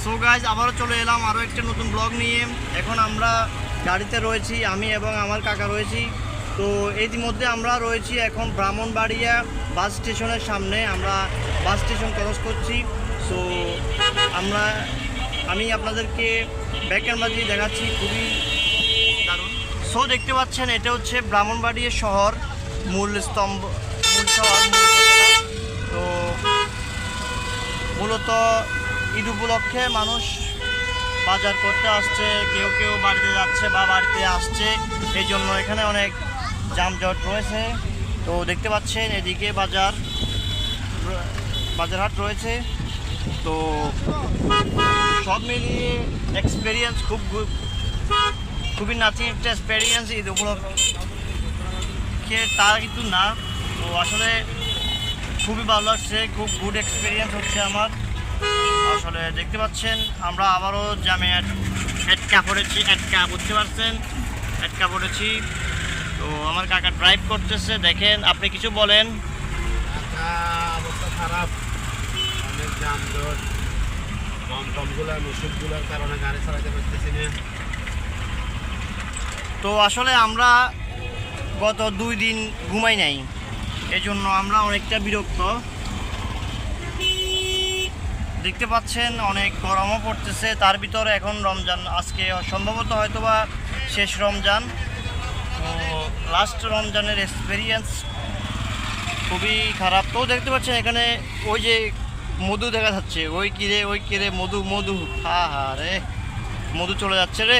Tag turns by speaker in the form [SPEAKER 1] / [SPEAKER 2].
[SPEAKER 1] So guys আবারও চলে এলাম আরও একটা নতুন ব্লগ নিয়ে। এখন আমরা গাড়িতে রয়েছি, আমি এবং আমার কাকা রয়েছি। তো ইতিমধ্যে আমরা রয়েছি এখন ব্রাহ্মণবাড়িয়া বাস স্টেশনের সামনে। আমরা বাস স্টেশন ক্রস করছি। সো আমি আপনাদেরকে ব্যাকগ্রাউন্ড দেখাচ্ছি, খুবই দারুণ। সো দেখতে পাচ্ছেন এটা হচ্ছে ব্রাহ্মণবাড়িয়া শহর, মূল স্তম্ভ, মূল শহর। তো মূলত ঈদ উপলক্ষে মানুষ বাজার করতে আসছে, কেউ কেউ বাড়িতে যাচ্ছে বা বাড়িতে আসছে, এই জন্য এখানে অনেক যানজট রয়েছে। তো দেখতে পাচ্ছেন এদিকে বাজারহাট রয়েছে। তো সব মিলিয়ে এক্সপিরিয়েন্স খুবই নাথিং একটা এক্সপিরিয়েন্স ঈদ উপলক্ষে, তা কিন্তু না। তো আসলে খুবই ভালো লাগছে, খুব গুড এক্সপিরিয়েন্স হচ্ছে আমার। আসলে দেখতে পাচ্ছেন আমরা আবারও জামে এটকা বুঝতে পারছেন, এটকা পড়েছি। তো আমার কাকা ড্রাইভ করতেছে, দেখেন আপনি কিছু বলেন।
[SPEAKER 2] অবস্থা খারাপ, অনেক যানজট, টমটমগুলার ওষুধগুলোর কারণে গাড়ি চালাতে পারতেছি না।
[SPEAKER 1] তো আসলে আমরা গত 2 দিন ঘুমাই নাই, এই জন্য আমরা অনেকটা বিরক্ত। দেখতে পাচ্ছেন অনেক গরমও পড়তেছে, তার ভিতরে এখন রমজান, আজকে সম্ভবত হয়তোবা শেষ রমজান। তো লাস্ট রমজানের এক্সপিরিয়েন্স খুবই খারাপ। তো দেখতে পাচ্ছেন এখানে ওই যে মধু দেখা যাচ্ছে, ওই কিরে মধু, হা রে মধু চলে যাচ্ছে রে।